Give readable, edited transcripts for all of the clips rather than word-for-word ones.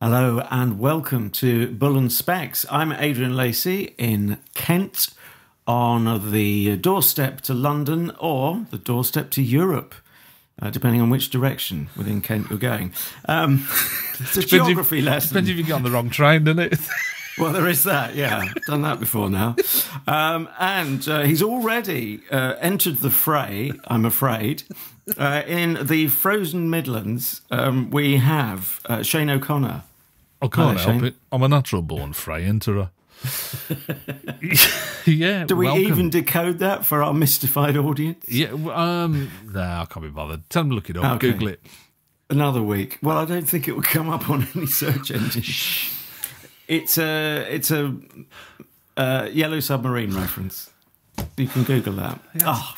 Hello and welcome to Bull and Specs. I'm Adrian Lacey in Kent, on the doorstep to London or the doorstep to Europe, depending on which direction within Kent you're going. It's a geography lesson. Depends if you get on the wrong train, doesn't it? Well, there is that, yeah. I've done that before now. And he's already entered the fray, I'm afraid. In the frozen Midlands, we have Shane O'Connor. I can't help it. I'm a natural-born fray enterer. Yeah. Do we welcome. even decode that for our mystified audience? Yeah. Nah, I can't be bothered. Tell them to look it up. Okay. Google it. Another week. Well, I don't think it will come up on any search engine. It's a Yellow Submarine reference. You can Google that.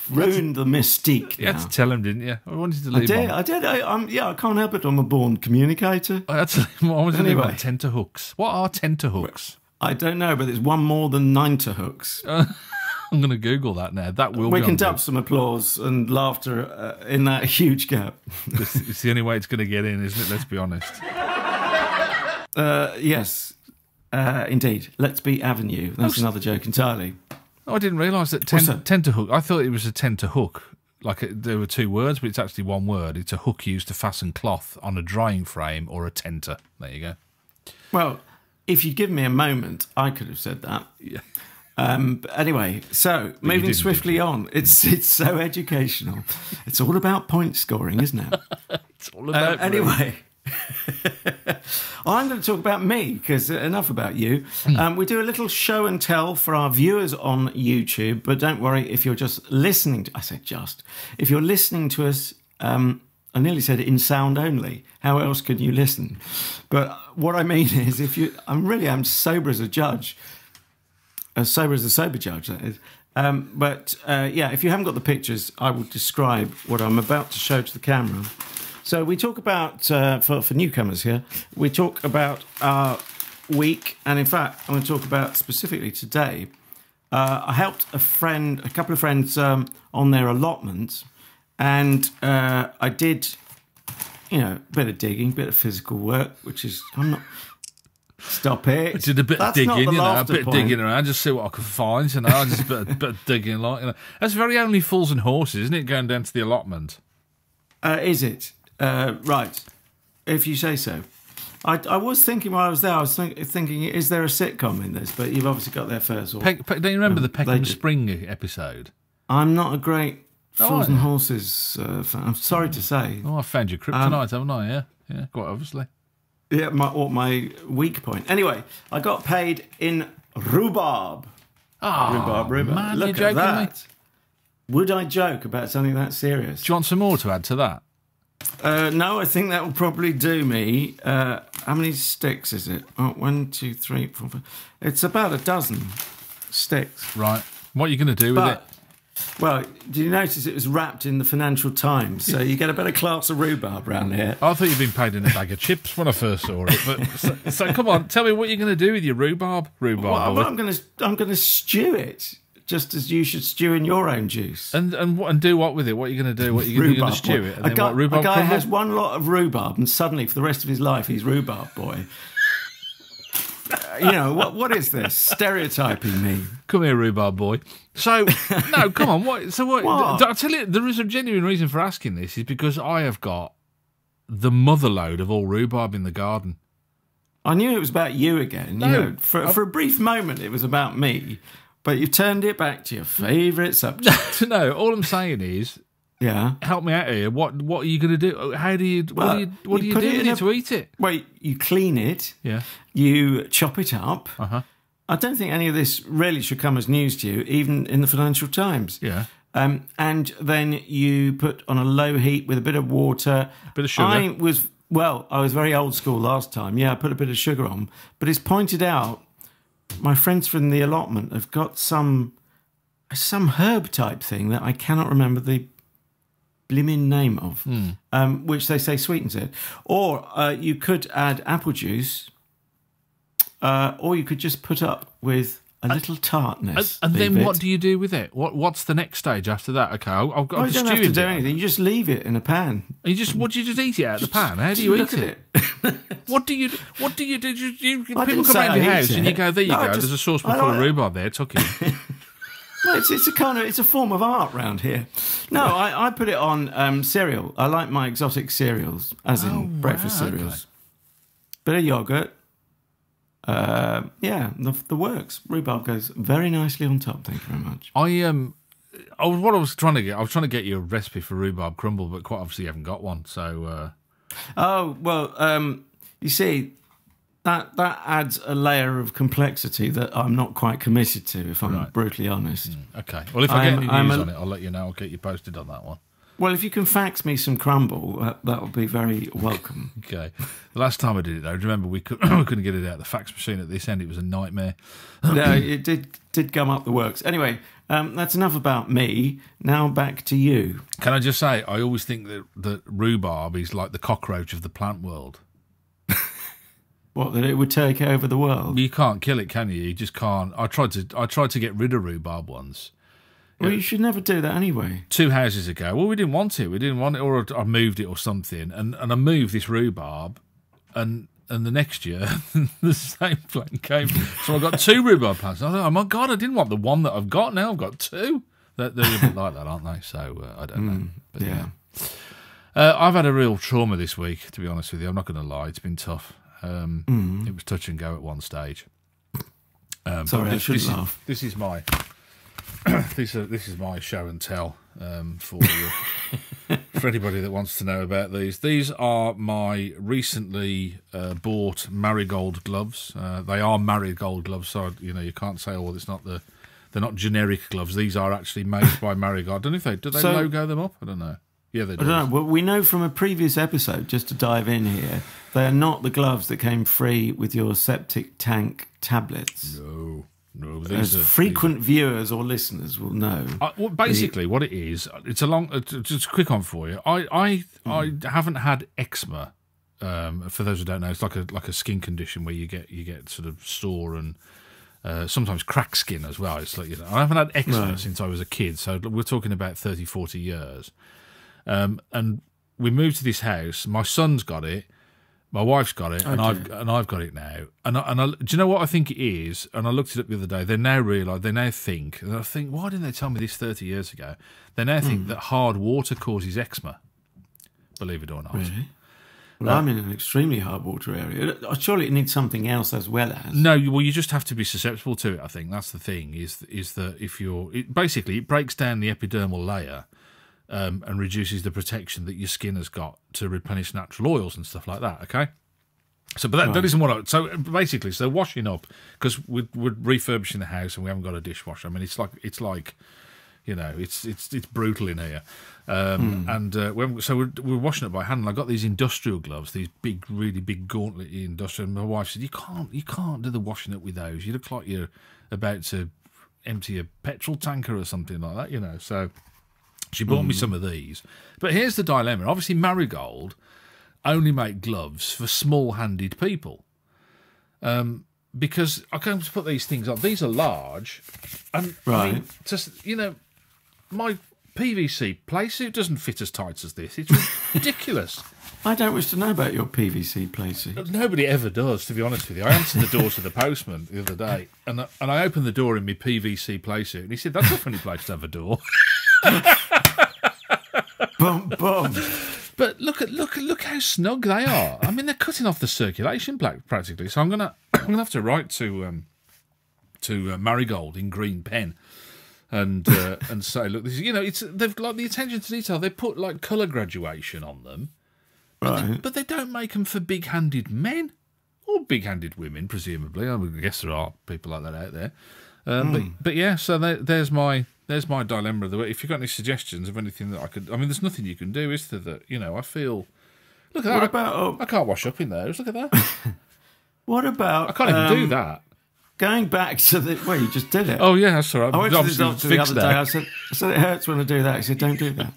Ruined the mystique now. You had to tell him, didn't you? I wanted to leave I did. I can't help it. I'm a born communicator. I wanted to leave on tenterhooks. What are tenterhooks? I don't know, but there's one more than ninterhooks. I'm going to Google that now. That will. We can dub some applause and laughter in that huge gap. It's the only way it's going to get in, isn't it? Let's be honest. Yes, indeed. Let's be Avenue. That's another joke entirely. I didn't realise that tenterhook. I thought it was a tenterhook. Like there were two words, but it's actually one word. It's a hook used to fasten cloth on a drying frame or a tenter. There you go. Well, if you'd given me a moment, I could have said that. Yeah. But anyway, so moving swiftly on. It's so educational. It's all about point scoring, isn't it? It's all about anyway. I'm going to talk about me, because enough about you. We do a little show and tell for our viewers on YouTube, but don't worry if you're just listening to... I said just. If you're listening to us, I nearly said in sound only. How else could you listen? But what I mean is, if you... I'm sober as a judge. As sober as a sober judge, that is. Yeah, if you haven't got the pictures, I will describe what I'm about to show to the camera. So we talk about, for newcomers here, we talk about our week, and in fact, I'm going to talk about specifically today. I helped a couple of friends on their allotment, and I did, a bit of digging, a bit of physical work, which is, I'm not... Stop it. I did a bit of digging, a bit of digging around, just see what I could find, just a bit of digging, That's very only fools and horses, isn't it, going down to the allotment? Is it? Right, if you say so. I was thinking while I was there, I was thinking, is there a sitcom in this? But you've obviously got there first. Or, don't you remember the Peckham Spring episode? I'm not a great Fools and Horses fan, I'm sorry to say. Oh, I found your kryptonite, haven't I? Yeah, quite obviously. Yeah, my weak point. Anyway, I got paid in rhubarb. Rhubarb. Man, look at that. Would I joke about something that serious? Do you want some more to add to that? No, I think that will probably do me. How many sticks is it? Oh, 1, 2, 3, 4, 5. It's about a dozen sticks. Right. What are you going to do with it? Well, did you notice it was wrapped in the Financial Times? So you get a better class of rhubarb around here. I thought you'd been paid in a bag of chips when I first saw it. But so come on, tell me what you're going to do with your rhubarb. Well, I'm going to stew it. Just as you should stew in your own juice. And do what with it? What are you going to do? What are you going to stew it? And a guy has one lot of rhubarb, and suddenly, for the rest of his life, he's rhubarb boy. What is this? Stereotyping me. Come here, rhubarb boy. So, no, come on. What? I'll tell you, there is a genuine reason for asking this, is because I have got the motherload of all rhubarb in the garden. I knew it was about you again. No, for a brief moment, it was about me. But you turned it back to your favourite subject. No, all I'm saying is, help me out here. What are you going to do? How do you? What do you do with it to eat it? Well, you clean it. Yeah. You chop it up. I don't think any of this really should come as news to you, even in the Financial Times. Yeah. And then you put on a low heat with a bit of water. A bit of sugar. I was very old school last time. Yeah, I put a bit of sugar on. But it's pointed out, my friends from the allotment have got some herb type thing that I cannot remember the blimmin' name of, which they say sweetens it. Or you could add apple juice, or you could just put up with a little tartness. And then what do you do with it? What's the next stage after that? Okay, I've got you don't have to do anything. You just leave it in a pan. And what do you just eat it out of the pan? How do you eat it? What do you do? People come around your house and you go, there you go. There's a saucepan full of rhubarb there. Tuck it. Well, it's a form of art round here. No, I put it on cereal. I like my exotic cereals, as in breakfast cereals. Bit of yogurt. The works. Rhubarb goes very nicely on top. Thank you very much. I was trying to get you a recipe for rhubarb crumble, but quite obviously you haven't got one. So. You see, that adds a layer of complexity that I'm not quite committed to, if I'm brutally honest. Okay. Well, if I get any news on it, I'll let you know. I'll get you posted on that one. Well, if you can fax me some crumble, that would be very welcome. Okay. The last time I did it, though, remember we couldn't get it out of the fax machine at this end. It was a nightmare. No, it did gum up the works. Anyway, that's enough about me. Now back to you. Can I just say, I always think that rhubarb is like the cockroach of the plant world. What, that it would take over the world? You can't kill it, can you? You just can't. I tried to get rid of rhubarb once. Well, you should never do that anyway. 2 houses ago. Well, we didn't want it. Or I moved it or something. And I moved this rhubarb, and the next year, the same plant came. So I got 2 rhubarb plants. I thought, oh, my God, I didn't want the one that I've got. Now I've got 2. They're a bit like that, aren't they? So I don't know. But, yeah. I've had a real trauma this week, to be honest with you. I'm not going to lie. It's been tough. It was touch and go at one stage. Sorry, I shouldn't laugh. This is my... this is my show and tell for anybody that wants to know about these. These are my recently bought Marigold gloves. They are Marigold gloves, so you can't say, oh, they're not generic gloves. These are actually made by Marigold. I don't know if they logo them up. I don't know. Yeah, they do. I don't know. Well, we know from a previous episode, just to dive in here, they are not the gloves that came free with your septic tank tablets. No, as frequent viewers or listeners will know. Well, basically, what it is, it's just a quick on for you. I haven't had eczema. For those who don't know, it's like a skin condition where you get sort of sore and sometimes cracked skin as well. It's like, I haven't had eczema since I was a kid, so we're talking about 30, 40 years. And we moved to this house. My son's got it. My wife's got it, and I've got it now. And do you know what I think it is? And I looked it up the other day. They now think, why didn't they tell me this 30 years ago? They now think that hard water causes eczema. Believe it or not. Really? Well, I'm in an extremely hard water area. Surely it needs something else as well as. No, well, you just have to be susceptible to it. I think that's the thing. Is that if it breaks down the epidermal layer. And reduces the protection that your skin has got to replenish natural oils and stuff like that. Okay, so but that isn't what. So basically, washing up, because we're refurbishing the house and we haven't got a dishwasher. I mean, it's like it's brutal in here. And we're washing up by hand. And I got these industrial gloves, these big, really big, gauntlet industrial. And my wife said, "You can't do the washing up with those. You look like you're about to empty a petrol tanker or something like that." So. She bought me some of these. But here's the dilemma. Obviously, Marigold only make gloves for small-handed people. Because I come to put these things on. These are large. And, I mean, my PVC play suit doesn't fit as tight as this. It's ridiculous. I don't wish to know about your PVC play suit. Nobody ever does, to be honest with you. I answered the door to the postman the other day, and I opened the door in my PVC play suit, and he said, "That's a funny place to have a door." Bum bum. But look how snug they are. I mean, they're cutting off the circulation practically. So I'm gonna have to write to Marigold in green pen, and say, look, this is, they've got the attention to detail. They put like colour graduation on them, but they don't make them for big-handed men or big-handed women, presumably. I guess there are people like that out there. But yeah, so there's my dilemma of the week. If you've got any suggestions of anything that I could... I mean, there's nothing you can do, is there? That, I feel... Look at that. What about... I can't wash up in those. Look at that. What about... I can't even do that. Going back to the... Well, you just did it. Oh, yeah, that's all right. I went to the doctor the other day. I said, it hurts when I do that. He said, don't do that.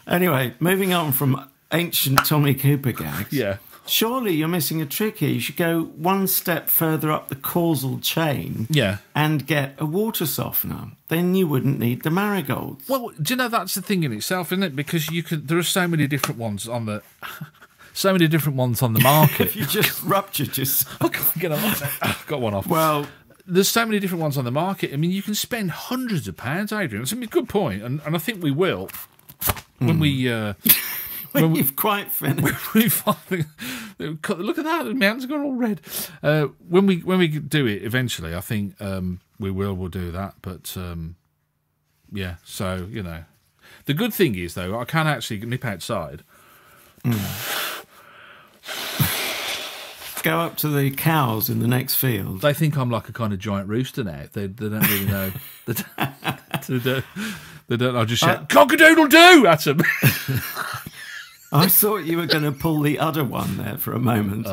Anyway, moving on from ancient Tommy Cooper gags. Yeah. surely you're missing a trick here. You should go one step further up the causal chain and get a water softener. Then you wouldn't need the marigolds. Well, do you know, that's the thing in itself, isn't it? Because there are so many different ones on the... So many different ones on the market. If you just ruptured yourself. Got one off. Well... There's so many different ones on the market. I mean, you can spend hundreds of pounds, Adrian. It's a good point, and I think we will when we... when you've quite finished. Look at that, the mountains got all red. When we do it eventually, I think we'll do that. But yeah, so you know, the good thing is though, I can actually nip outside. Go up to the cows in the next field. They think I'm like a kind of giant rooster now. They don't really know. They don't. I just shout "cock-a-doodle-doo" at them. I thought you were going to pull the other one there for a moment.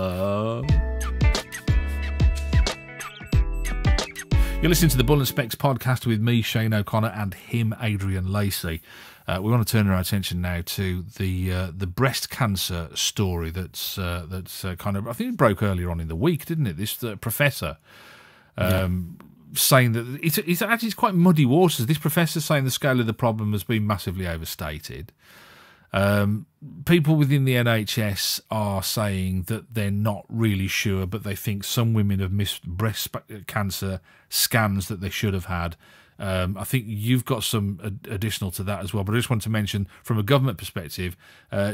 You're listening to the Bull and Specs podcast with me, Shane O'Connor, and him, Adrian Lacey. We want to turn our attention now to the breast cancer story that's kind of, I think it broke earlier on in the week, didn't it? This professor saying that it's actually quite muddy waters. This professor saying the scale of the problem has been massively overstated. People within the NHS are saying that they're not really sure, but they think some women have missed breast cancer scans that they should have had. I think you've got some additional to that as well, but I just want to mention from a government perspective,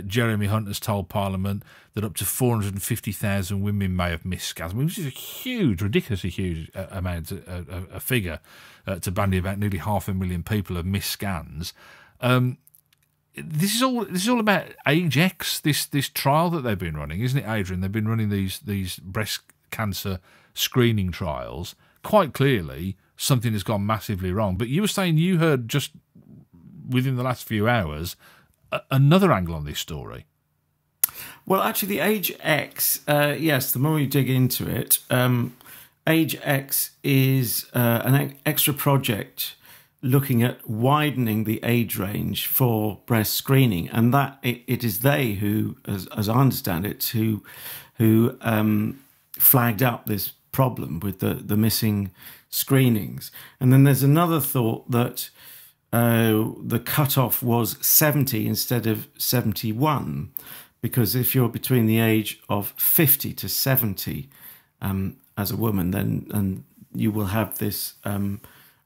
Jeremy Hunt has told Parliament that up to 450,000 women may have missed scans, which is a huge, ridiculously huge amount, a figure to bandy about. Nearly 500,000 people have missed scans. This is all about Age X, this trial that they've been running, isn't it, Adrian? They've been running these breast cancer screening trials. Quite clearly, something has gone massively wrong. But you were saying you heard just within the last few hours another angle on this story. Well, actually, the Age X, yes, the more you dig into it, Age X is an extra project looking at widening the age range for breast screening, and that it is they who, as I understand it, who flagged up this problem with the missing screenings. And then there's another thought that the cutoff was 70 instead of 71, because if you're between the age of 50 to 70 as a woman, then you will have this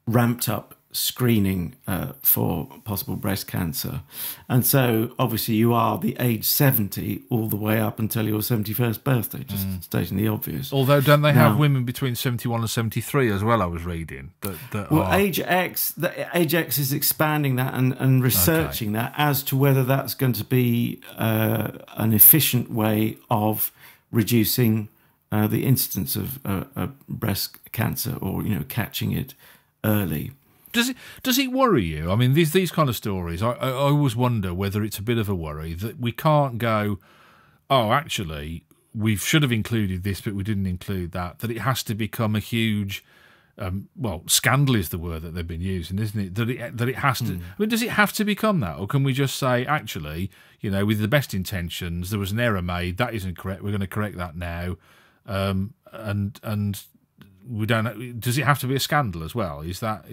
ramped up screening for possible breast cancer. And so obviously you are the age 70 all the way up until your 71st birthday, just stating the obvious. Although don't they have women between 71 and 73 as well, I was reading? Age X is expanding that and researching that as to whether that's going to be an efficient way of reducing the incidence of breast cancer, or catching it early. Does it worry you? I mean, these kind of stories, I always wonder whether it's a bit of a worry that we can't go, oh, actually, we should have included this, but we didn't include that. That it has to become a huge, scandal is the word that they've been using, isn't it? That it has to. I mean, does it have to become that, or can we just say, actually, with the best intentions, there was an error made, that isn't correct. We're going to correct that now, and we don't. Does it have to be a scandal as well? Is that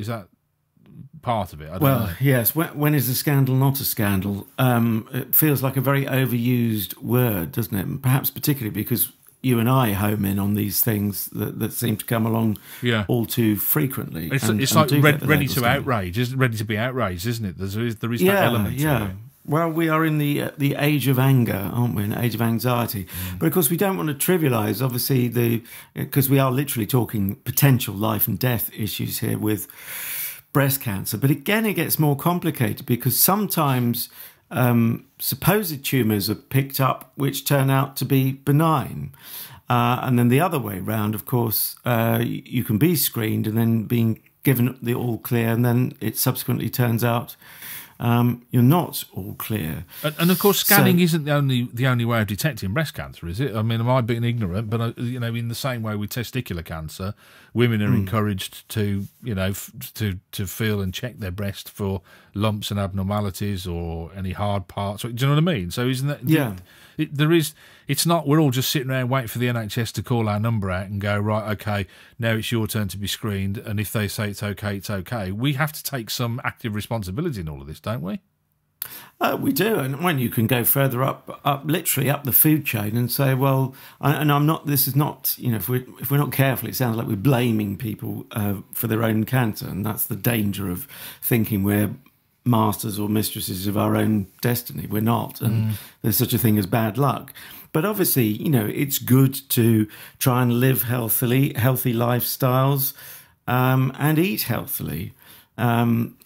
part of it? I don't know. Yes. When is a scandal not a scandal? It feels like a very overused word, doesn't it? Perhaps particularly because you and I home in on these things that seem to come along all too frequently. It's like ready to outrage, ready to be outraged, isn't it? There is that element to it. Well, we are in the age of anger, aren't we? An age of anxiety. But of course, we don't want to trivialise, obviously, because we are literally talking potential life and death issues here with breast cancer. But again, it gets more complicated because sometimes supposed tumours are picked up which turn out to be benign. And then the other way round, of course, you can be screened and then being given the all clear, and then it subsequently turns out you're not all clear. And of course, scanning isn't the only way of detecting breast cancer, is it? I mean, am I being ignorant? But in the same way with testicular cancer, women are encouraged to to feel and check their breast for lumps and abnormalities or any hard parts. Do you know what I mean? So isn't that It's not we're all just sitting around waiting for the NHS to call our number out and go, right, okay, now it's your turn to be screened, and if they say it's okay, it's okay. We have to take some active responsibility in all of this, don't we? We do, and when you can go further up, literally up the food chain, and say, well, and I'm not. This is not, if we're not careful, it sounds like we're blaming people for their own cancer, and that's the danger of thinking we're masters or mistresses of our own destiny. We're not, and there's such a thing as bad luck. But obviously, it's good to try and live healthy lifestyles, and eat healthily. I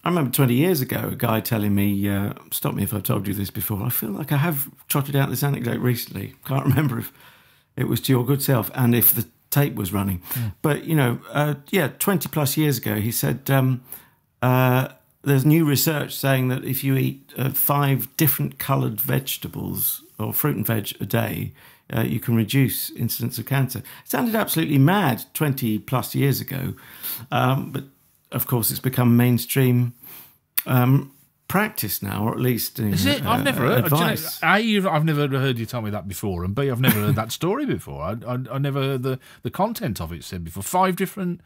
remember 20 years ago, a guy telling me, stop me if I've told you this before, I feel like I have trotted out this anecdote recently. Can't remember if it was to your good self and if the tape was running. But, 20 plus years ago, he said, there's new research saying that if you eat 5 different coloured vegetables or fruit and veg a day, you can reduce incidence of cancer. It sounded absolutely mad 20 plus years ago, but of course, it's become mainstream practice now, or at least is it? I've never heard. Advice. I've never heard you tell me that before, and B, I've never heard that story before. I never heard the content of it said before. 5 different.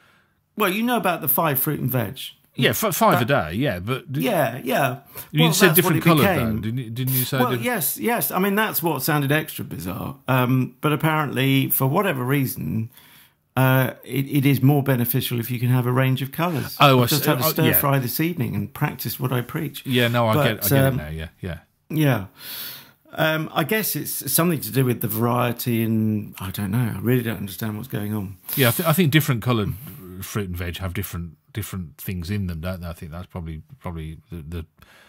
Well, you know about the 5 fruit and veg. Yeah, 5 a day. Yeah, but yeah. You said different colours though, didn't you say? Well, yes. I mean, that's what sounded extra bizarre. But apparently, for whatever reason, it is more beneficial if you can have a range of colours. Oh, I just had a stir fry this evening and practiced what I preach. Yeah, no, I get it now. Yeah. I guess it's something to do with the variety, and I don't know. I really don't understand what's going on. Yeah, I think different coloured fruit and veg have different things in them, don't they? I think that's probably the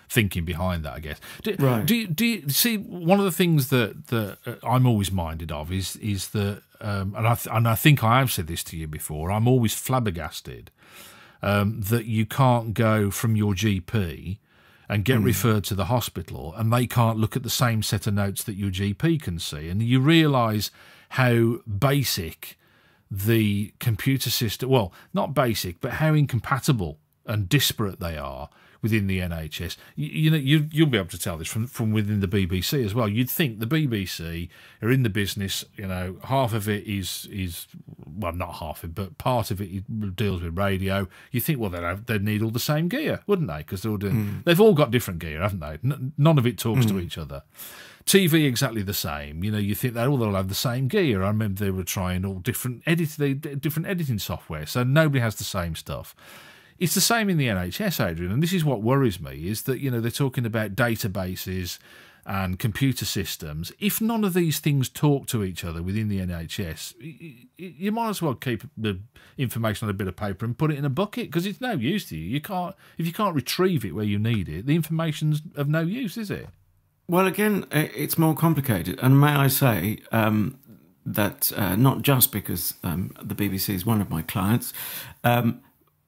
thinking behind that, I guess. Right. Do you see, one of the things that I'm always minded of is that, and I think I have said this to you before, I'm always flabbergasted that you can't go from your GP and get referred to the hospital and they can't look at the same set of notes that your GP can see. And you realise how basic the computer system, well, not basic, but how incompatible and disparate they are within the NHS. You'll be able to tell this from within the BBC as well. You'd think the BBC are in the business, half of it is well, not half of it, but part of it deals with radio. You think, well, they'd need all the same gear, wouldn't they? Because they've all got different gear, haven't they? None of it talks to each other. TV exactly the same. You think they'll have the same gear. I remember they were trying all different editing software, so nobody has the same stuff. It's the same in the NHS, Adrian, and this is what worries me, is that, they're talking about databases and computer systems. If none of these things talk to each other within the NHS, you might as well keep the information on a bit of paper and put it in a bucket, because it's no use to you. If you can't retrieve it where you need it, the information's of no use, is it? Well, again, it's more complicated, and may I say that not just because the BBC is one of my clients,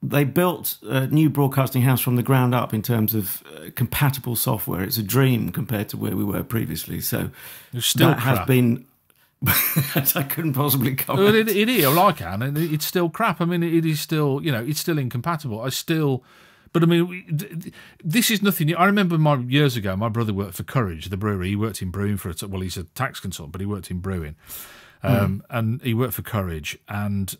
they built a new broadcasting house from the ground up in terms of compatible software. It's a dream compared to where we were previously. So still that crap. has been... I couldn't possibly comment. Well, it is. Well, I can, and it's still crap. I mean, it is still, it's still incompatible. But I mean, this is nothing new. I remember years ago, my brother worked for Courage, the brewery. He worked in brewing well, he's a tax consultant, but he worked in brewing. And he worked for Courage, and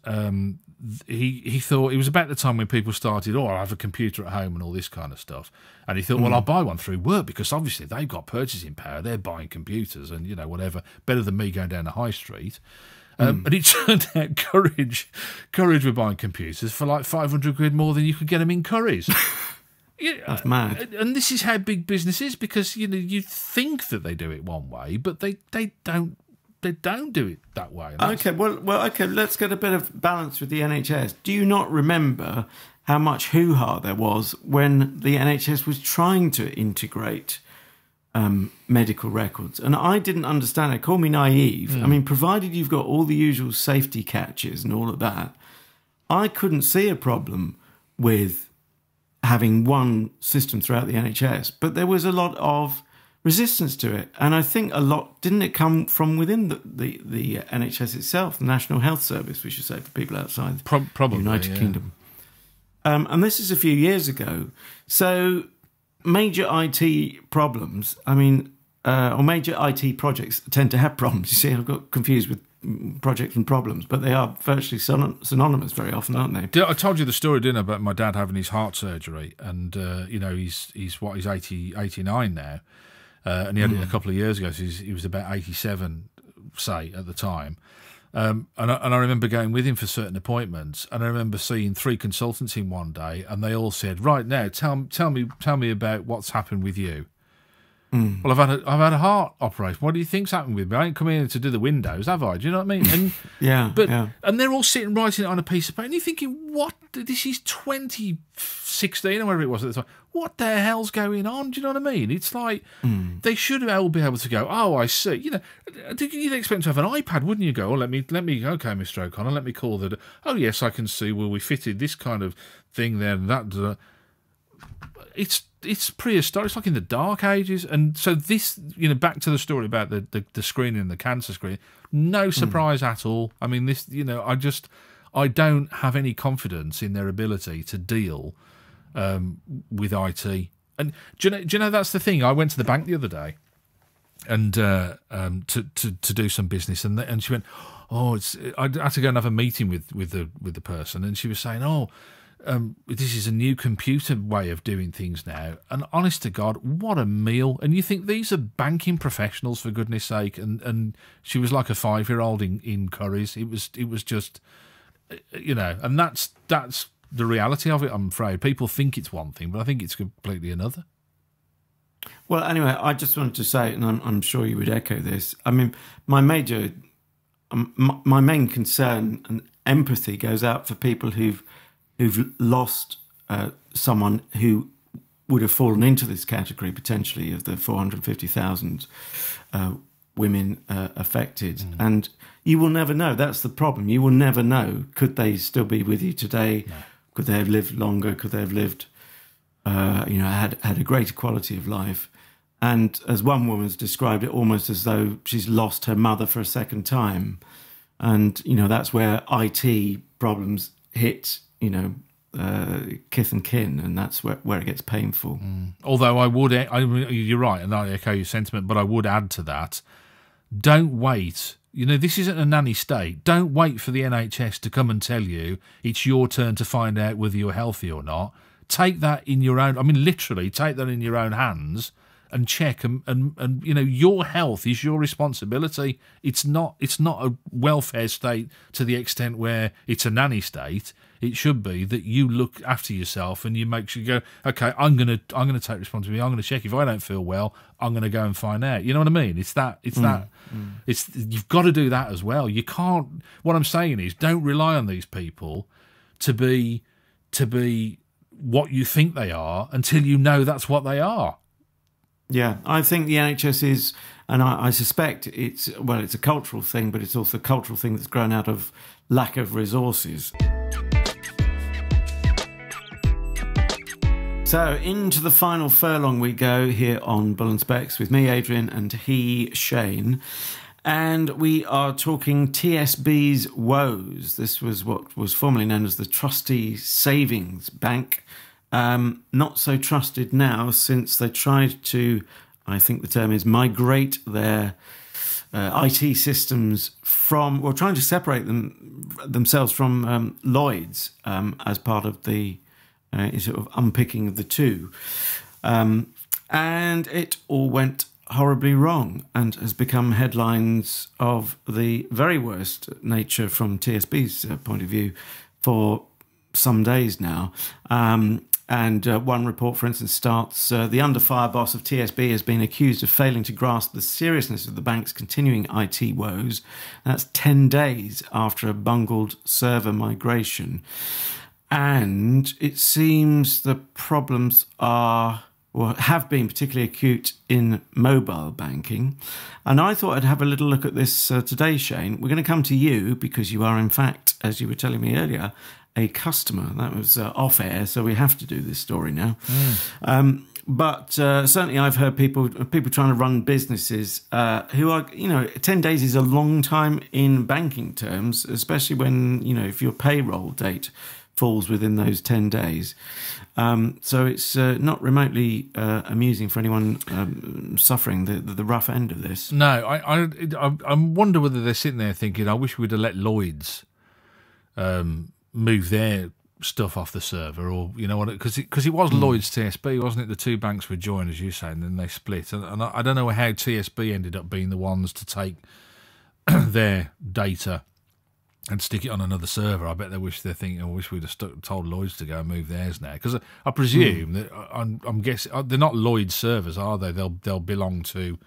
he thought, it was about the time when people started, I'll have a computer at home and all this kind of stuff. And he thought, well, I'll buy one through work, because obviously they've got purchasing power. They're buying computers and, whatever, better than me going down the high street. And it turned out Courage were buying computers for like 500 quid more than you could get them in Curry's. That's mad. And this is how big business is, because you think that they do it one way, but they don't. They don't do it that way. Okay, well, okay. Let's get a bit of balance with the NHS. Do you not remember how much hoo-ha there was when the NHS was trying to integrate medical records? And I didn't understand it. Call me naive. I mean, provided you've got all the usual safety catches and all of that, I couldn't see a problem with having one system throughout the NHS. But there was a lot of resistance to it, and I think didn't it come from within the NHS itself, the National Health Service, we should say, for people outside probably, the United Kingdom. And this is a few years ago. So major IT problems. I mean, or major IT projects tend to have problems. You see, I've got confused with projects and problems, but they are virtually synonymous very often, aren't they? I told you the story, didn't I, about my dad having his heart surgery, and he's 89 now, and he had it a couple of years ago. So he was about 87, say, at the time. And I remember going with him for certain appointments, and I remember seeing 3 consultants in one day, and they all said, "Right now, tell me about what's happened with you." Well, I've had a heart operation. What do you think's happened with me? I ain't come in to do the windows, have I? Do you know what I mean? And and they're all sitting writing it on a piece of paper, and you're thinking, what? This is 2016 or whatever it was at the time. What the hell's going on? Do you know what I mean? It's like they should all be able to go, oh, I see. You'd expect to have an iPad, wouldn't you? Go, oh, let me. Okay, Mr. O'Connor, let me call that. Oh, yes, I can see. Well, we fitted this kind of thing there and that. It's prehistoric. It's like in the Dark Ages. And so this, back to the story about the screening and the cancer screening, no surprise at all. I mean, this, I don't have any confidence in their ability to deal with IT. And do you know that's the thing? I went to the bank the other day and to do some business, and she went, oh, I had to go and have a meeting with the person, and she was saying, oh, this is a new computer way of doing things now, and honest to God, what a meal! And you think these are banking professionals, for goodness sake? And she was like a 5-year-old in curries. It was just, and that's the reality of it. I'm afraid people think it's one thing, but I think it's completely another. Well, anyway, I just wanted to say, and I'm sure you would echo this. I mean, my main concern and empathy goes out for people who've lost someone who would have fallen into this category, potentially, of the 450,000 women affected. And you will never know. That's the problem. You will never know. Could they still be with you today? No. Could they have lived longer? Could they have lived, had a greater quality of life? And as one woman's described it, almost as though she's lost her mother for a second time. And, that's where IT problems hit kith and kin, and that's where it gets painful. Although you're right, and I echo your sentiment, but I would add to that, don't wait. This isn't a nanny state. Don't wait for the NHS to come and tell you it's your turn to find out whether you're healthy or not. Take that in your own, literally take that in your own hands and check, and your health is your responsibility. It's not a welfare state to the extent where it's a nanny state. It should be that you look after yourself and you make sure you go, okay, I'm gonna take responsibility. I'm gonna check if I don't feel well. I'm gonna go and find out. You know what I mean? You've got to do that as well. You can't. What I'm saying is, don't rely on these people to be what you think they are until you know that's what they are. Yeah, I think the NHS is, and I suspect it's a cultural thing, but it's also a cultural thing that's grown out of lack of resources. So into the final furlong we go here on Bull and Specs with me, Adrian, and he, Shane. And we are talking TSB's woes. This was what was formerly known as the Trustee Savings Bank. Not so trusted now, since they tried to, I think the term is, migrate their IT systems from, trying to separate themselves from Lloyd's as part of the sort of unpicking of the two. And it all went horribly wrong and has become headlines of the very worst nature from TSB's point of view for some days now. And one report, for instance, starts, the under-fire boss of TSB has been accused of failing to grasp the seriousness of the bank's continuing IT woes. That's 10 days after a bungled server migration. And it seems the problems have been particularly acute in mobile banking. And I thought I'd have a little look at this today, Shane. We're going to come to you because you are, in fact, as you were telling me earlier, a customer. That was off air, so we have to do this story now. But certainly I've heard people trying to run businesses who are, 10 days is a long time in banking terms, especially when, if your payroll date falls within those 10 days. So it's not remotely amusing for anyone suffering the rough end of this. No, I wonder whether they're sitting there thinking, I wish we'd have let Lloyd's move their stuff off the server, or because it was Lloyd's TSB, wasn't it? The two banks were joined, as you say, and then they split. And I don't know how TSB ended up being the ones to take their data and stick it on another server. I bet they're thinking, I wish we'd have told Lloyd's to go and move theirs now. Because I presume that I'm guessing they're not Lloyd's servers, are they? They'll belong to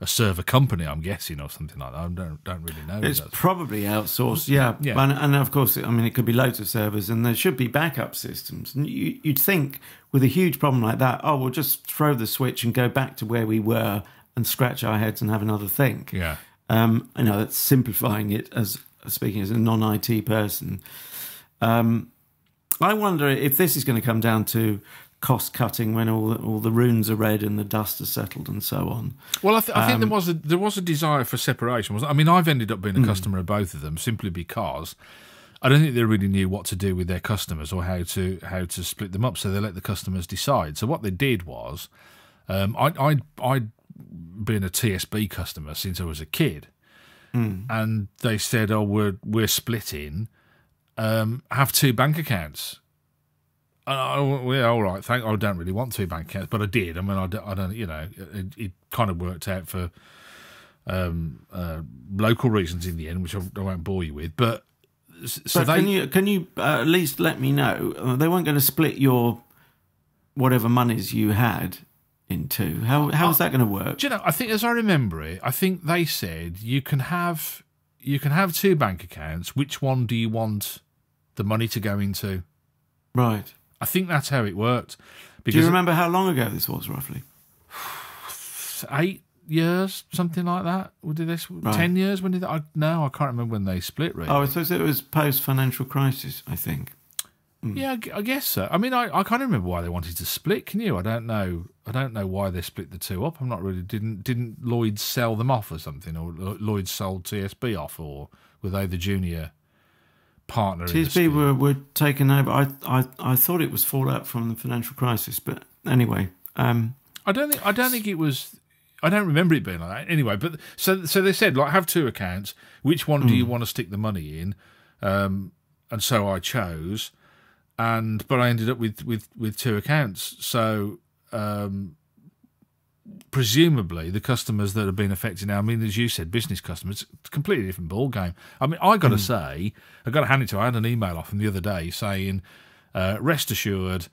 a server company, I'm guessing, or something like that. I don't really know. It's probably outsourced, yeah. And of course, I mean, it could be loads of servers, and there should be backup systems. And you'd think with a huge problem like that, we'll just throw the switch and go back to where we were and scratch our heads and have another think. Yeah. I know that's simplifying it, as speaking as a non-IT person. I wonder if this is going to come down to cost cutting when all the runes are read and the dust has settled and so on. Well, I think there was a desire for separation, wasn't it? I mean, I've ended up being a customer of both of them simply because I don't think they really knew what to do with their customers or how to split them up. So they let the customers decide. So what they did was, I'd been a TSB customer since I was a kid, and they said, "Oh, we're splitting. Have two bank accounts." Yeah, all right. I don't really want two bank accounts, but I did. I mean, I don't. It kind of worked out for local reasons in the end, which I won't bore you with. But can you at least let me know they weren't going to split your whatever monies you had in two? How is that going to work? Do you know? I think, as I remember it, I think they said you can have two bank accounts. Which one do you want the money to go into? Right. I think that's how it worked. Do you remember how long ago this was, roughly? 8 years, something like that. Did they? Right. 10 years? When did I can't remember when they split. Really. I suppose it was post-financial crisis, I think. Yeah, I guess so. I mean, I can't remember why they wanted to split. Can you? I don't know why they split the two up. I'm not really. Didn't Lloyd's sell them off or something, or Lloyd's sold TSB off, or were they the junior partner? TSB were taken over. I thought it was fallout from the financial crisis, but anyway, I don't think it was. I don't remember it being like that. Anyway, but so they said, like, have two accounts. Which one do you want to stick the money in? And so I chose, but I ended up with two accounts. So presumably the customers that have been affected now, I mean, as you said, business customers, it's a completely different ball game. I mean, I got to say, I got to hand it to you. I had an email off them the other day saying, rest assured,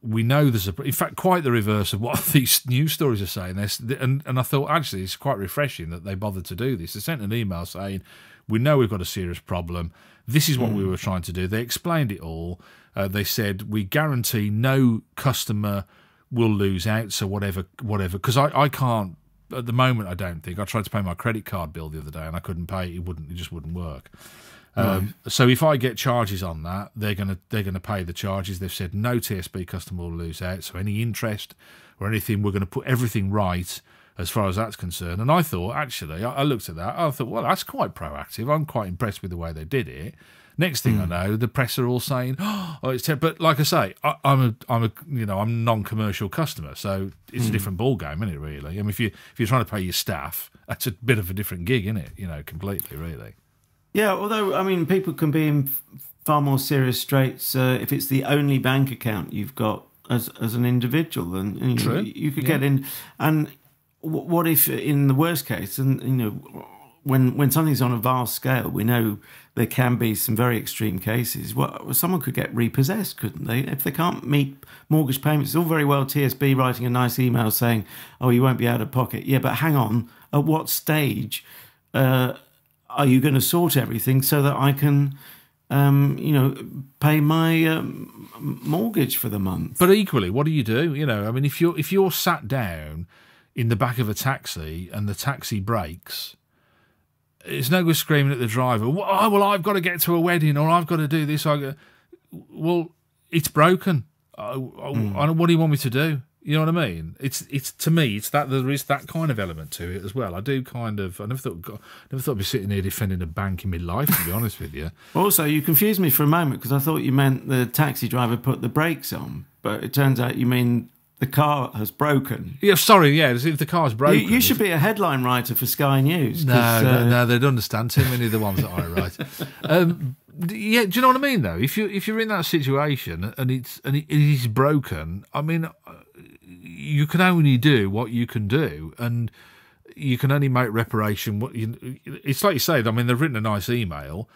we know there's in fact, quite the reverse of what these news stories are saying. And I thought, actually, it's quite refreshing that they bothered to do this. They sent an email saying, we know we've got a serious problem. This is what we were trying to do. They explained it all. They said, we guarantee no customer will lose out, so whatever, because I can't, at the moment, I don't think. I tried to pay my credit card bill the other day and I couldn't pay it. It just wouldn't work. So if I get charges on that, they're gonna pay the charges. They've said no TSB customer will lose out, so any interest or anything, we're going to put everything right as far as that's concerned. And I thought, actually, I looked at that, I thought, well, that's quite proactive. I'm quite impressed with the way they did it. Next thing I know, the press are all saying, "Oh, it's terrible." But like I say, I'm a non-commercial customer, so it's a different ball game, isn't it? Really, I mean, if you're trying to pay your staff, that's a bit of a different gig, isn't it? Completely, really. Yeah, although I mean, people can be in far more serious straits if it's the only bank account you've got as an individual, and True. You could get in. And what if, in the worst case, and when something's on a vast scale, we know there can be some very extreme cases. Well, someone could get repossessed, couldn't they? If they can't meet mortgage payments, it's all very well TSB writing a nice email saying, "Oh, you won't be out of pocket." Yeah, but hang on, at what stage are you going to sort everything so that I can, pay my mortgage for the month? But equally, what do you do? I mean, if you're sat down in the back of a taxi and the taxi breaks, it's no good screaming at the driver, "Oh, well, I've got to get to a wedding, or I've got to do this." Well, it's broken. What do you want me to do? You know what I mean? It's to me, it's that there is that kind of element to it as well. I do kind of. I never thought I'd be sitting here defending a bank in my life, to be honest with you. Also, you confused me for a moment because I thought you meant the taxi driver put the brakes on, but it turns out you mean the car has broken. Yeah, sorry, yeah, as if the car's broken. You should be a headline writer for Sky News. No, they'd understand too many of the ones that I write. Yeah, do you know what I mean though? If you're in that situation and it is broken, I mean, you can only do what you can do, and you can only make reparation. It's like you say. I mean, they've written a nice email.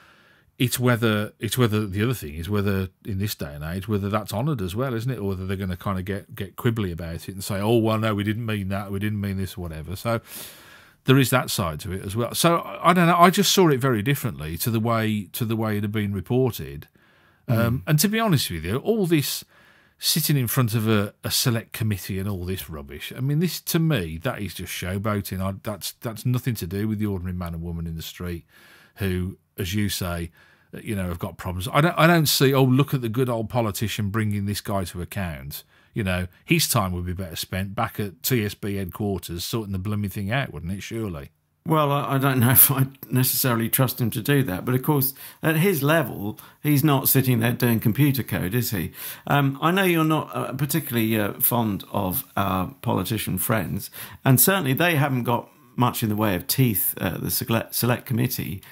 It's whether the other thing is whether in this day and age whether that's honoured as well, isn't it? Or whether they're going to kind of get quibbly about it and say, oh well, no, we didn't mean that, we didn't mean this, or whatever. So there is that side to it as well. So I don't know. I just saw it very differently to the way it had been reported. And to be honest with you, all this sitting in front of a select committee and all this rubbish. I mean, this to me that is just showboating. That's nothing to do with the ordinary man and woman in the street who, as you say, have got problems. I don't see, oh, look at the good old politician bringing this guy to account. His time would be better spent back at TSB headquarters sorting the blooming thing out, wouldn't it, surely? Well, I don't know if I necessarily trust him to do that, but of course, at his level, he's not sitting there doing computer code, is he? I know you're not particularly fond of our politician friends, and certainly they haven't got much in the way of teeth, the select committee.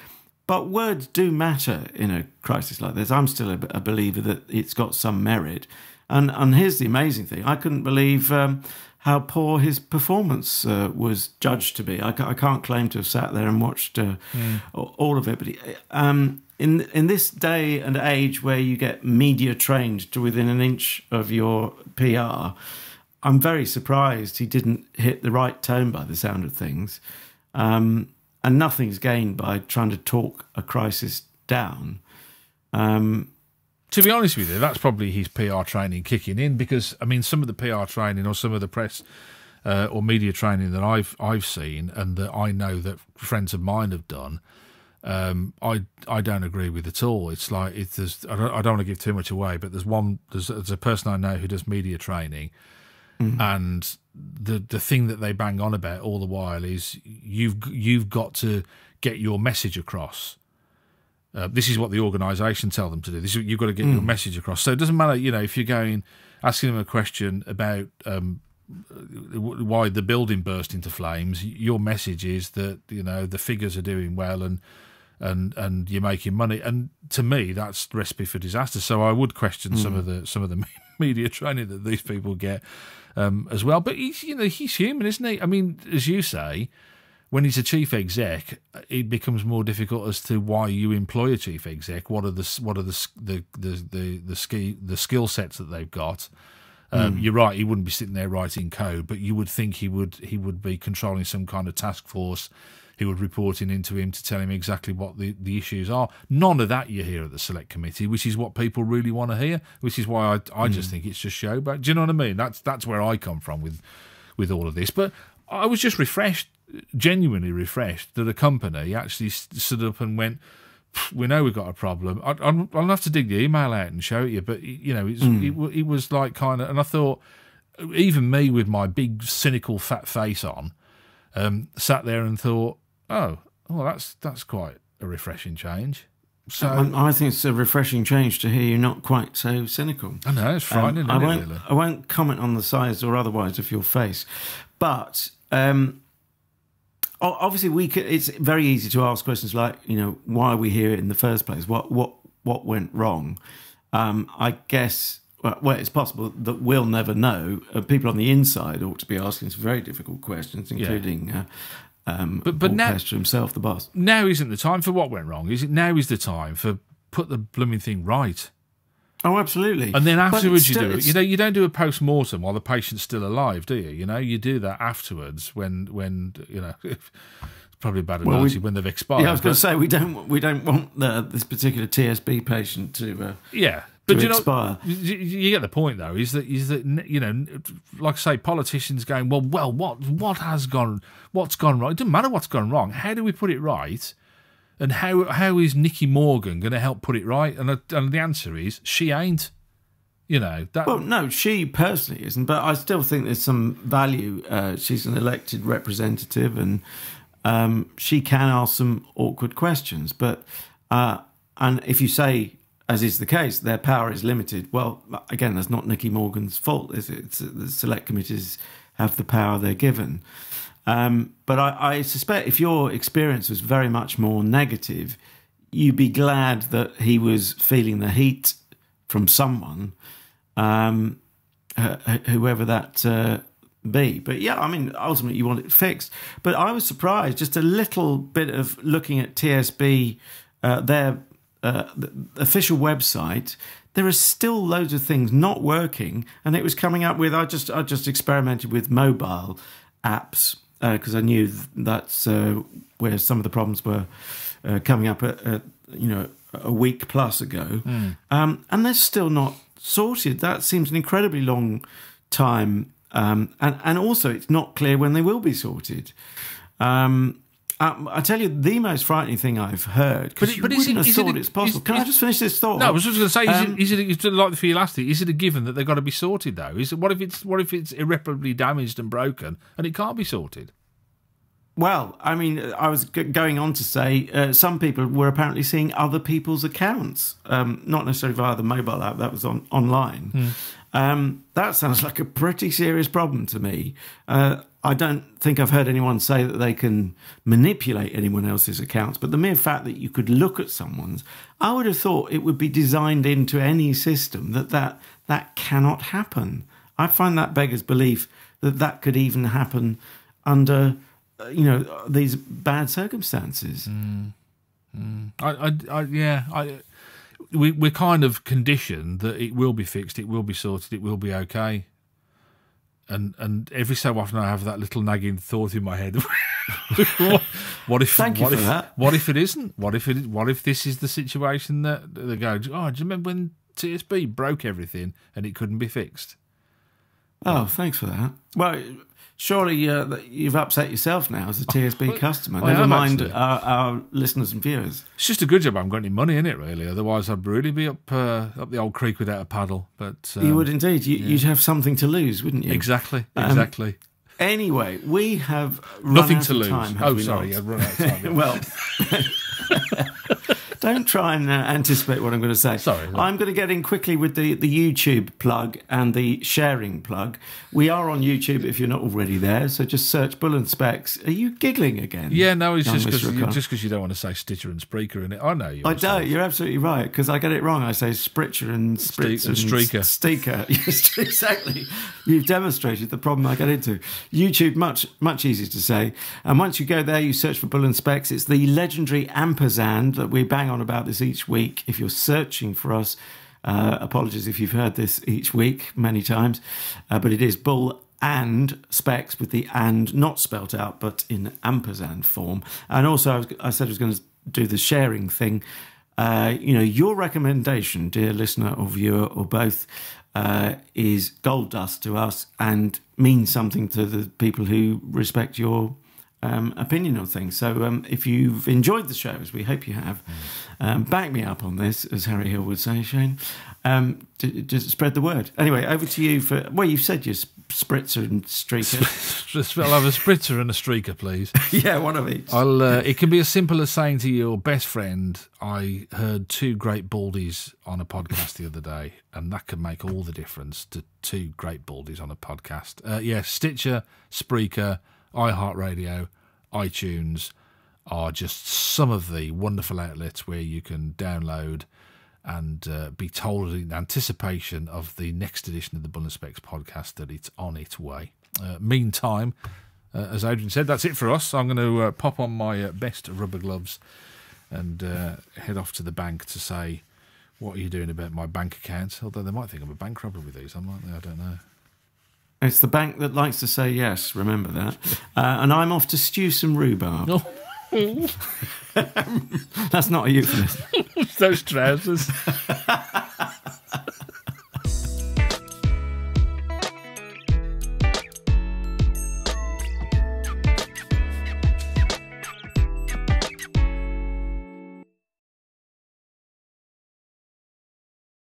But words do matter in a crisis like this. I'm still a believer that it's got some merit. And here's the amazing thing. I couldn't believe how poor his performance was judged to be. I can't claim to have sat there and watched all of it. But in this day and age where you get media trained to within an inch of your PR, I'm very surprised he didn't hit the right tone by the sound of things. And nothing's gained by trying to talk a crisis down. To be honest with you, that's probably his PR training kicking in, because I mean, some of the PR training or some of the press or media training that I've seen and that I know that friends of mine have done, I don't agree with at all. It's like I don't want to give too much away, but there's a person I know who does media training, and the thing that they bang on about all the while is you've got to get your message across. This is what the organisation tell them to do. You've got to get your message across. So it doesn't matter, if you're going asking them a question about why the building burst into flames. Your message is that the figures are doing well and you're making money. And to me, that's recipe for disaster. So I would question some of the media training that these people get as well. But he's human, isn't he? I mean, as you say, when he's a chief exec, it becomes more difficult as to why you employ a chief exec. What are the skill sets that they've got? You're right. He wouldn't be sitting there writing code, but you would think he would be controlling some kind of task force. He would reporting into him to tell him exactly what the issues are. None of that you hear at the select committee, which is what people really want to hear. Which is why I just think it's just show. But do you know what I mean? That's where I come from with all of this. But I was just refreshed. Genuinely refreshed that a company actually stood up and went, we know we've got a problem. I'll have to dig the email out and show it you, but it was like kind of, and I thought, even me with my big cynical fat face on, sat there and thought, oh well, that's quite a refreshing change. So I think it's a refreshing change to hear you not quite so cynical. I know, it's frightening, isn't it, really? I won't comment on the size or otherwise of your face, but obviously it's very easy to ask questions like, why are we here in the first place? What went wrong? I guess, well, it's possible that we'll never know. People on the inside ought to be asking some very difficult questions, including but now, Hester himself, the boss. Now isn't the time for what went wrong. Now is the time for put the blooming thing right. Oh, absolutely. And then afterwards you do it. You don't do a post-mortem while the patient's still alive, do you? You do that afterwards when it's probably a bad analogy when they've expired. Yeah, I was going to say we don't want this particular TSB patient to but expire. You get the point though. Is that like I say, politicians going, well, what's gone wrong? It doesn't matter what's gone wrong. How do we put it right? And how is Nicky Morgan going to help put it right? And the answer is she ain't. You know that. Well, no, she personally isn't, but I still think there's some value. She's an elected representative, and she can ask some awkward questions. But and if you say, as is the case, their power is limited, well, again, that's not Nicky Morgan's fault, is it? The select committees have the power they're given. But I suspect if your experience was very much more negative, you'd be glad that he was feeling the heat from someone, whoever that be. But yeah, I mean, ultimately you want it fixed. But I was surprised, just a little bit of looking at TSB, their the official website, there are still loads of things not working, and it was coming up with, I just experimented with mobile apps, because I knew that's where some of the problems were coming up at a week plus ago, and they're still not sorted. That seems an incredibly long time, and also it's not clear when they will be sorted. I tell you, the most frightening thing I've heard, because you wouldn't have thought it's possible. Can I just finish this thought? No, I was just going to say, is it like for you last week? Is it a given that they've got to be sorted though? What if it's irreparably damaged and broken and it can't be sorted? Well, I mean, I was going on to say some people were apparently seeing other people's accounts, not necessarily via the mobile app, that was online. That sounds like a pretty serious problem to me. I don't think I've heard anyone say that they can manipulate anyone else's accounts, but the mere fact that you could look at someone's, I would have thought it would be designed into any system that cannot happen. I find that beggars belief that could even happen under these bad circumstances. We're kind of conditioned that it will be fixed, it will be sorted, it will be okay. And every so often I have that little nagging thought in my head. What if it isn't? What if this is the situation that they go, oh, do you remember when TSB broke everything and it couldn't be fixed? Oh, thanks for that. Well, surely you've upset yourself now as a TSB customer. Never mind our listeners and viewers. It's just a good job I haven't got any money in it, really. Otherwise, I'd really be up the old creek without a paddle. But you would indeed. You'd have something to lose, wouldn't you? Exactly. Anyway, we have run nothing out to of lose. time. I've run out of time. Yeah. Well. Don't try and anticipate what I'm going to say. Sorry. I'm going to get in quickly with the YouTube plug and the sharing plug. We are on YouTube if you're not already there, so just search Bull and Specs. Are you giggling again? Yeah, no, it's just because you don't want to say Stitcher and Spreaker in it. I know you. I don't. You're absolutely right, because I get it wrong. I say Spritcher and Spritz and Streaker. Steaker. Yes, exactly. You've demonstrated the problem I get into. YouTube, much easier to say. And once you go there, you search for Bull and Specs. It's the legendary ampersand that we bang on about this each week. If you're searching for us, apologies if you've heard this each week many times, but it is Bull and Specs, with the and not spelt out but in ampersand form. And also I said I was going to do the sharing thing. Your recommendation, dear listener or viewer or both, is gold dust to us and means something to the people who respect your opinion on things. So if you've enjoyed the shows, we hope you have, back me up on this, as Harry Hill would say, Shane. Just spread the word. Anyway, over to you for, well, you've said your spritzer and streaker. I'll have a spritzer and a streaker, please. Yeah, one of each. It can be as simple as saying to your best friend, I heard two great baldies on a podcast the other day, and that can make all the difference to two great baldies on a podcast. Stitcher, Spreaker, iHeartRadio, iTunes are just some of the wonderful outlets where you can download and be told in anticipation of the next edition of the Bull and Specs podcast that it's on its way. Meantime, as Adrian said, that's it for us. I'm going to pop on my best rubber gloves and head off to the bank to say, what are you doing about my bank account? Although they might think I'm a bank robber with these, might they? I don't know. It's the bank that likes to say yes, remember that. And I'm off to stew some rhubarb. Oh. That's not a euphemism. Those trousers.